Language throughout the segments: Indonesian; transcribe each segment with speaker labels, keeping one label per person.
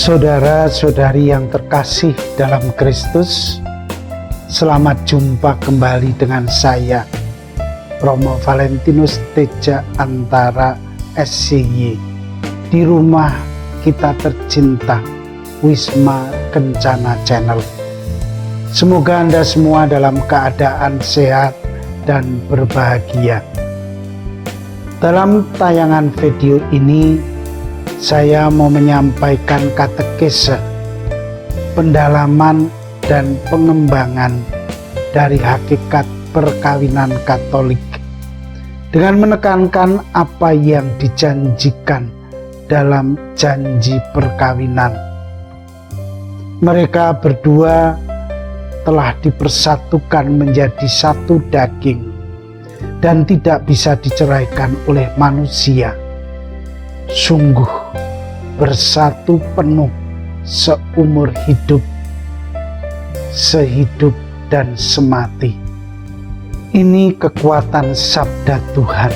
Speaker 1: Saudara-saudari yang terkasih dalam Kristus, selamat jumpa kembali dengan saya, Romo Valentinus Teja Antara SCY, di rumah kita tercinta, Wisma Kencana Channel. Semoga Anda semua dalam keadaan sehat dan berbahagia. Dalam tayangan video ini, saya mau menyampaikan katekese, pendalaman dan pengembangan dari hakikat perkawinan Katolik dengan menekankan apa yang dijanjikan dalam janji perkawinan. Mereka berdua telah dipersatukan menjadi satu daging dan tidak bisa diceraikan oleh manusia. Sungguh bersatu penuh seumur hidup, sehidup dan semati. Ini kekuatan sabda Tuhan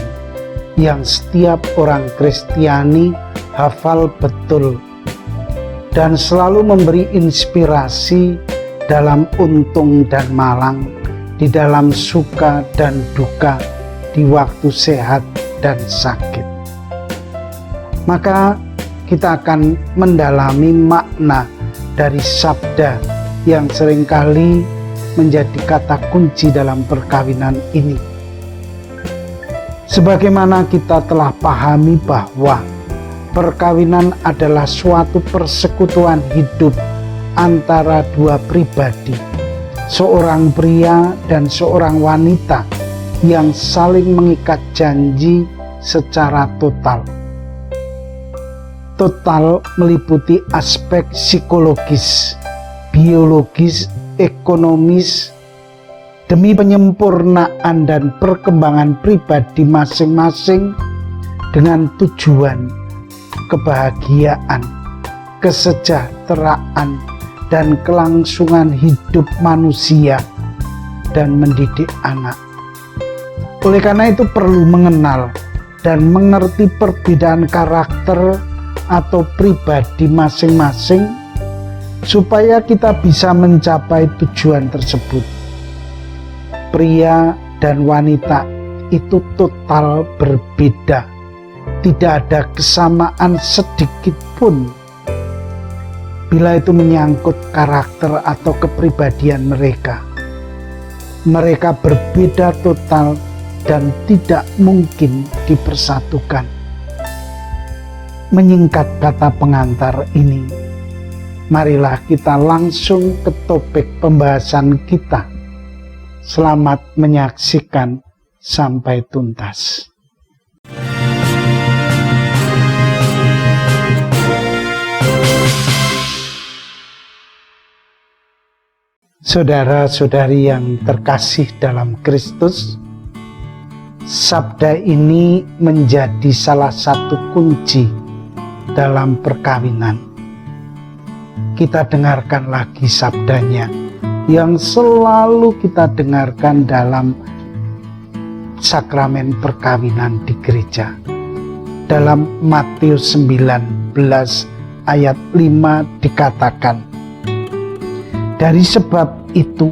Speaker 1: yang setiap orang Kristiani hafal betul dan selalu memberi inspirasi dalam untung dan malang, di dalam suka dan duka, di waktu sehat dan sakit. Maka kita akan mendalami makna dari sabda yang seringkali menjadi kata kunci dalam perkawinan ini. Sebagaimana kita telah pahami bahwa perkawinan adalah suatu persekutuan hidup antara dua pribadi, seorang pria dan seorang wanita yang saling mengikat janji secara total. Total meliputi aspek psikologis, biologis, ekonomis, demi penyempurnaan dan perkembangan pribadi masing-masing dengan tujuan kebahagiaan, kesejahteraan, dan kelangsungan hidup manusia dan mendidik anak. Oleh karena itu perlu mengenal dan mengerti perbedaan karakter atau pribadi masing-masing supaya kita bisa mencapai tujuan tersebut. Pria dan wanita itu total berbeda, tidak ada kesamaan sedikit pun bila itu menyangkut karakter atau kepribadian mereka. Mereka berbeda total dan tidak mungkin dipersatukan. Menyingkat kata pengantar ini, marilah kita langsung ke topik pembahasan kita. Selamat menyaksikan sampai tuntas. Saudara-saudari yang terkasih dalam Kristus, sabda ini menjadi salah satu kunci dalam perkawinan. Kita dengarkan lagi sabdanya yang selalu kita dengarkan dalam sakramen perkawinan di gereja. Dalam Matius 19 ayat 5 dikatakan, dari sebab itu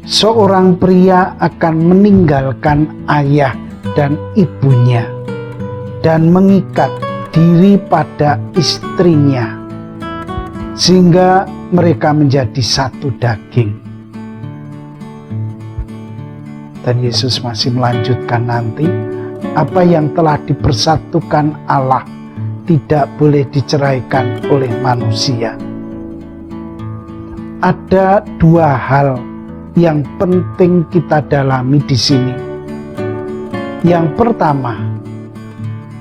Speaker 1: seorang pria akan meninggalkan ayah dan ibunya dan mengikat diri pada istrinya, sehingga mereka menjadi satu daging. Dan Yesus masih melanjutkan nanti, apa yang telah dipersatukan Allah tidak boleh diceraikan oleh manusia. Ada dua hal yang penting kita dalami di sini. Yang pertama,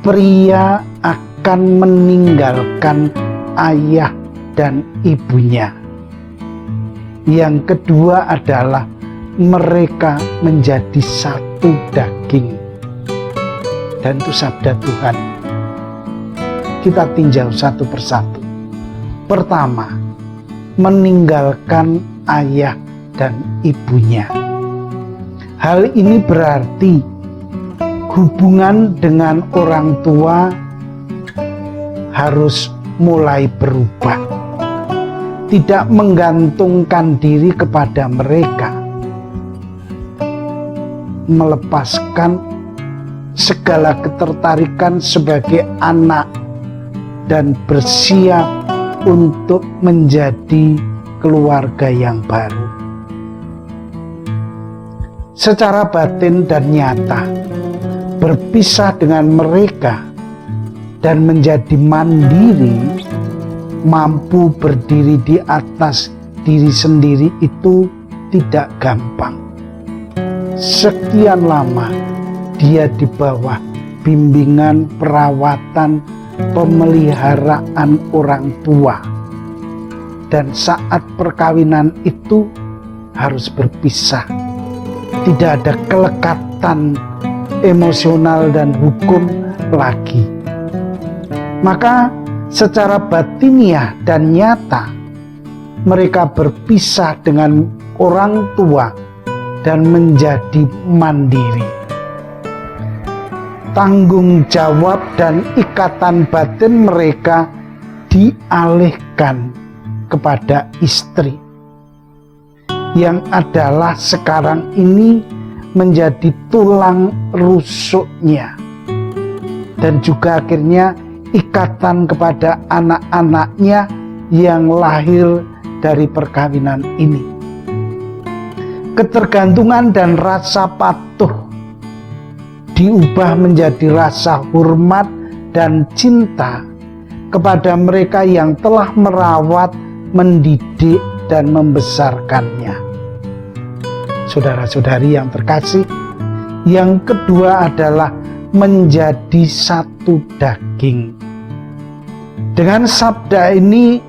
Speaker 1: pria akan meninggalkan ayah dan ibunya. Yang kedua adalah mereka menjadi satu daging. Dan itu sabda Tuhan. Kita tinjau satu persatu. Pertama, meninggalkan ayah dan ibunya. Hal ini berarti hubungan dengan orang tua harus mulai berubah, tidak menggantungkan diri kepada mereka, melepaskan segala ketertarikan sebagai anak dan bersiap untuk menjadi keluarga yang baru. Secara batin dan nyata, berpisah dengan mereka dan menjadi mandiri, mampu berdiri di atas diri sendiri itu tidak gampang. Sekian lama dia di bawah bimbingan, perawatan, pemeliharaan orang tua, dan saat perkawinan itu harus berpisah. Tidak ada kelekatan emosional dan hukum lagi. Maka secara batiniah dan nyata mereka berpisah dengan orang tua dan menjadi mandiri. Tanggung jawab dan ikatan batin mereka dialihkan kepada istri, yang adalah sekarang ini menjadi tulang rusuknya, dan juga akhirnya ikatan kepada anak-anaknya yang lahir dari perkawinan ini. Ketergantungan dan rasa patuh diubah menjadi rasa hormat dan cinta kepada mereka yang telah merawat, mendidik, dan membesarkannya. Saudara-saudari yang terkasih, yang kedua adalah menjadi satu daging. Dengan sabda ini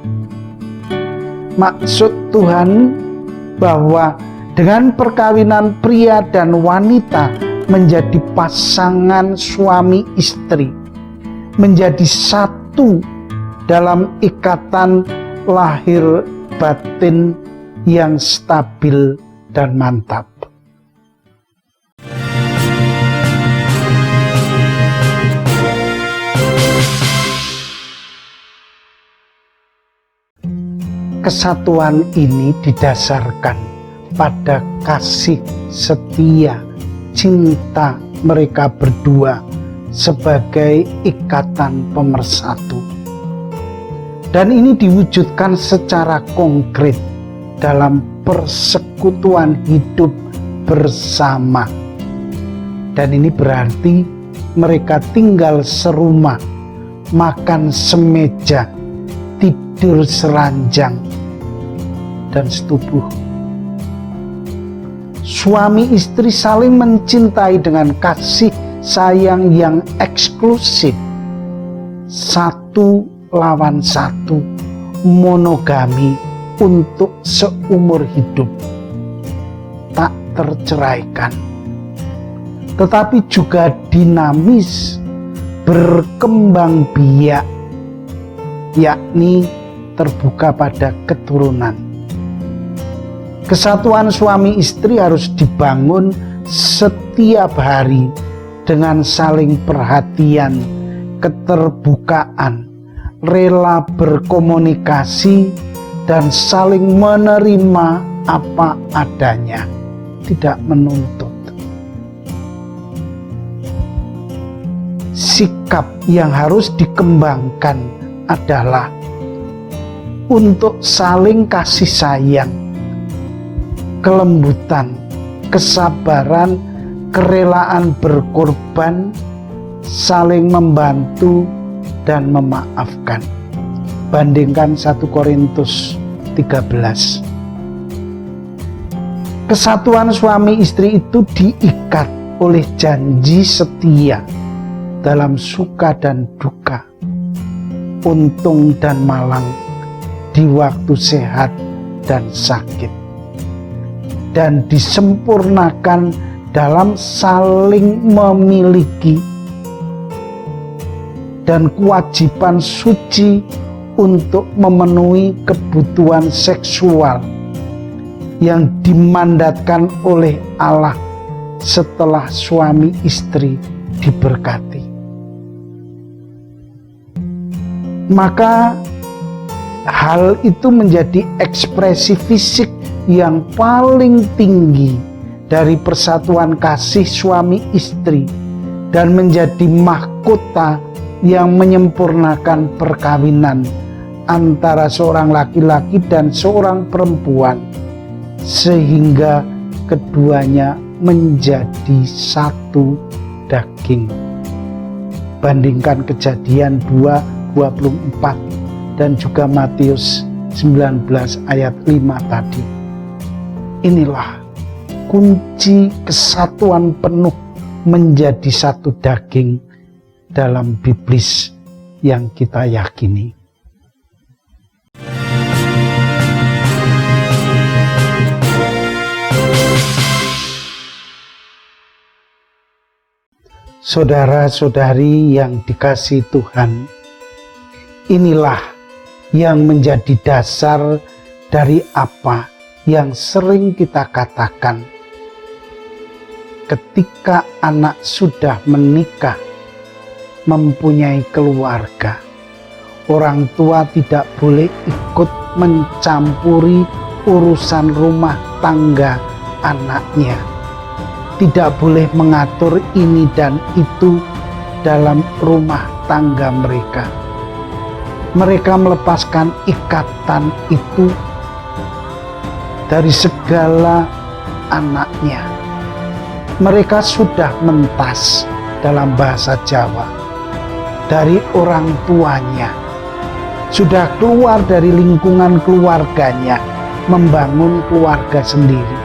Speaker 1: maksud Tuhan bahwa dengan perkawinan pria dan wanita menjadi pasangan suami istri, menjadi satu dalam ikatan lahir batin yang stabil dan mantap. Kesatuan ini didasarkan pada kasih setia, cinta mereka berdua sebagai ikatan pemersatu. Dan ini diwujudkan secara konkret dalam persekutuan hidup bersama. Dan ini berarti mereka tinggal serumah, makan semeja, tidur seranjang, dan setubuh. Suami istri saling mencintai dengan kasih sayang yang eksklusif, satu lawan satu, monogami untuk seumur hidup, tak terceraikan, tetapi juga dinamis, berkembang biak, yakni terbuka pada keturunan. Kesatuan suami istri harus dibangun setiap hari dengan saling perhatian, keterbukaan, rela berkomunikasi, dan saling menerima apa adanya, tidak menuntut. Sikap yang harus dikembangkan adalah untuk saling kasih sayang, kelembutan, kesabaran, kerelaan berkorban, saling membantu, dan memaafkan. Bandingkan 1 Korintus 13. Kesatuan suami istri itu diikat oleh janji setia dalam suka dan duka, untung dan malang, di waktu sehat dan sakit, dan disempurnakan dalam saling memiliki dan kewajiban suci untuk memenuhi kebutuhan seksual yang dimandatkan oleh Allah setelah suami istri diberkati. maka hal itu menjadi ekspresi fisik yang paling tinggi dari persatuan kasih suami istri dan menjadi mahkota yang menyempurnakan perkawinan antara seorang laki-laki dan seorang perempuan, sehingga keduanya menjadi satu daging. Bandingkan Kejadian 2:24 dan juga Matius 19 ayat 5 tadi. Inilah kunci kesatuan penuh menjadi satu daging dalam biblis yang kita yakini. Saudara-saudari yang dikasihi Tuhan, inilah yang menjadi dasar dari apa yang sering kita katakan. Ketika anak sudah menikah, mempunyai keluarga, orang tua tidak boleh ikut mencampuri urusan rumah tangga anaknya. Tidak boleh mengatur ini dan itu dalam rumah tangga mereka. Mereka melepaskan ikatan itu dari segala anaknya. Mereka sudah mentas dalam bahasa Jawa dari orang tuanya, sudah keluar dari lingkungan keluarganya, membangun keluarga sendiri.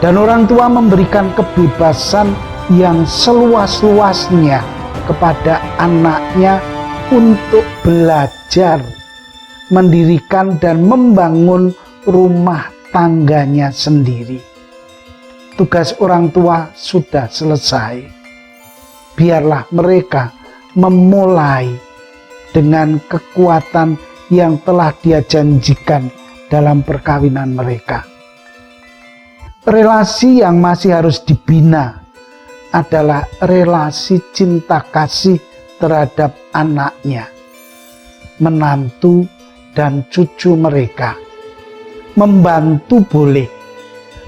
Speaker 1: Dan orang tua memberikan kebebasan yang seluas-luasnya kepada anaknya untuk belajar, mendirikan dan membangun rumah tangganya sendiri. Tugas orang tua sudah selesai. Biarlah mereka memulai dengan kekuatan yang telah Dia janjikan dalam perkawinan mereka. Relasi yang masih harus dibina adalah relasi cinta kasih terhadap anaknya, menantu dan cucu mereka. Membantu boleh,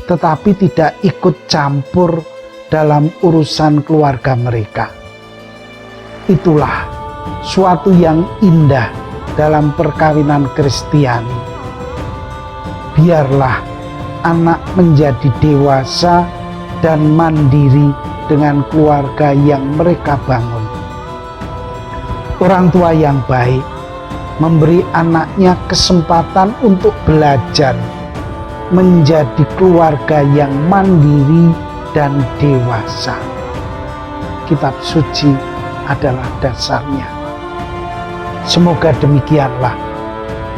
Speaker 1: tetapi tidak ikut campur dalam urusan keluarga mereka. Itulah suatu yang indah dalam perkawinan Kristiani. Biarlah anak menjadi dewasa dan mandiri dengan keluarga yang mereka bangun. Orang tua yang baik memberi anaknya kesempatan untuk belajar menjadi keluarga yang mandiri dan dewasa. Kitab suci adalah dasarnya. Semoga demikianlah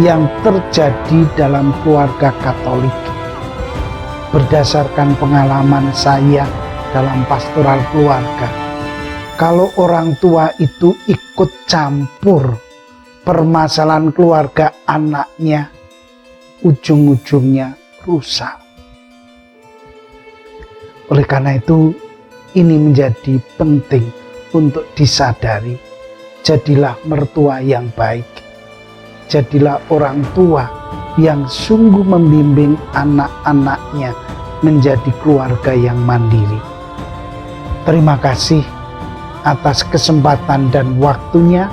Speaker 1: yang terjadi dalam keluarga Katolik. Berdasarkan pengalaman saya dalam pastoral keluarga, kalau orang tua itu ikut campur permasalahan keluarga anaknya, ujung-ujungnya rusak. Oleh karena itu, ini menjadi penting untuk disadari. Jadilah mertua yang baik. Jadilah orang tua yang sungguh membimbing anak-anaknya menjadi keluarga yang mandiri. Terima kasih atas kesempatan dan waktunya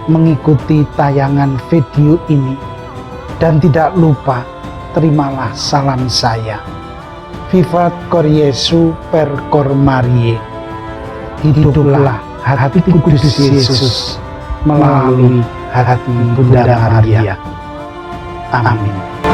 Speaker 1: mengikuti tayangan video ini. Dan tidak lupa, terimalah salam saya. Vivat Cor Jesu per Cor Mariae. Hiduplah hati kudus Yesus melalui hati Bunda Maria. Amin.